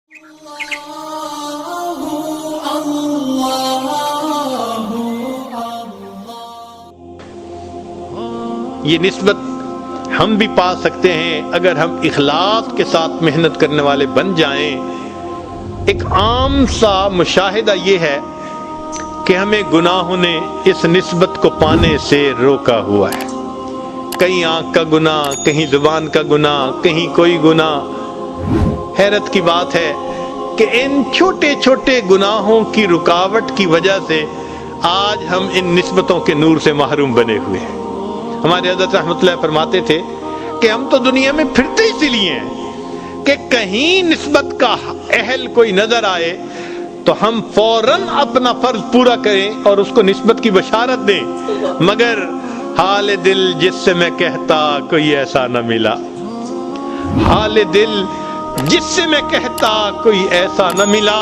یہ نسبت ہم بھی پا سکتے ہیں اگر ہم اخلاص کے ساتھ محنت کرنے والے بن جائیں۔ ایک عام سا مشاہدہ یہ ہے کہ ہمیں گناہوں نے اس نسبت کو پانے سے روکا ہوا ہے۔ کہیں آنکھ کا گناہ، کہیں زبان کا گناہ، کہیں کوئی گناہ۔ حیرت کی بات ہے کہ ان چھوٹے چھوٹے گناہوں کی رکاوٹ کی وجہ سے آج ہم ان نسبتوں کے نور سے محروم بنے ہوئے ہیں۔ ہمارے حضرت رحمۃ اللہ پرماتے تھے کہ ہم تو دنیا میں پھرتے اسی لیے ہیں کہ کہیں نسبت کا اہل کوئی نظر آئے تو ہم فوراً اپنا فرض پورا کریں اور اس کو نسبت کی بشارت دیں، مگر حال دل جس سے میں کہتا کوئی ایسا نہ ملا، حال دل جس سے میں کہتا کوئی ایسا نہ ملا،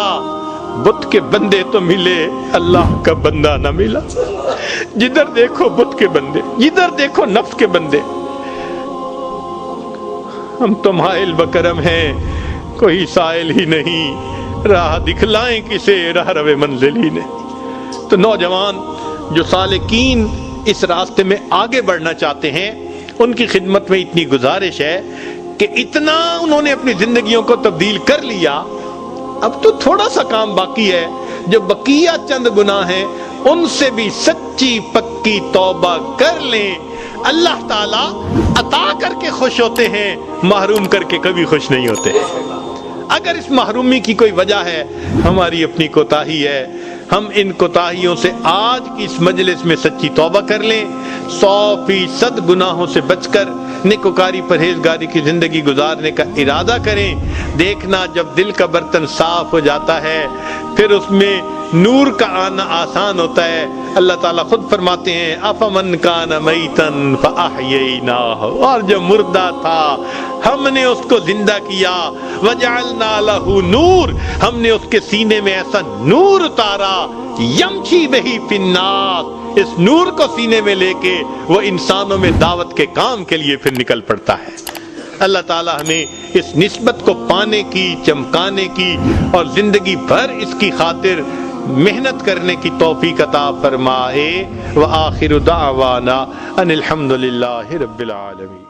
بت کے بندے تو ملے اللہ کا بندہ نہ ملا۔ جدھر دیکھو بت کے بندے، جدھر دیکھو نفس کے بندے۔ ہم تو مائل بکرم ہیں، کوئی سائل ہی نہیں، راہ دکھلائیں کسے راہ روے منزل ہی نہیں۔ تو نوجوان جو سالکین اس راستے میں آگے بڑھنا چاہتے ہیں، ان کی خدمت میں اتنی گزارش ہے کہ اتنا انہوں نے اپنی زندگیوں کو تبدیل کر لیا، اب تو تھوڑا سا کام باقی ہے۔ جو بقیہ چند گناہ ہیں ان سے بھی سچی پکی توبہ کر لیں، اللہ تعالیٰ عطا کر کے خوش ہوتے ہیں، محروم کر کے کبھی خوش نہیں ہوتے۔ اگر اس محرومی کی کوئی وجہ ہے، ہماری اپنی کوتاہی ہے، ہم ان کوتاہیوں سے آج کی اس مجلس میں سچی توبہ کر لیں، 100% گناہوں سے بچ کر نیکوکاری پرہیزگاری کی زندگی گزارنے کا ارادہ کریں۔ دیکھنا جب دل کا برتن صاف ہو جاتا ہے پھر اس میں نور کا آنا آسان ہوتا ہے۔ اللہ تعالیٰ خود فرماتے ہیں افمن کان میتن فاحییناہ، اور جو مردہ تھا ہم نے اس کو زندہ کیا، وجعلنا لہ نور، ہم نے اس کے سینے میں ایسا نور اتارا، یمشی بہ فی الناس، اس نور کو سینے میں لے کے وہ انسانوں میں دعوت کے کام کے لیے پھر نکل پڑتا ہے۔ اللہ تعالیٰ ہمیں اس نسبت کو پانے کی، چمکانے کی اور زندگی بھر اس کی خاطر محنت کرنے کی توفیق عطا فرمائے۔ وآخر دعوانا ان الحمد للہ رب العالمین۔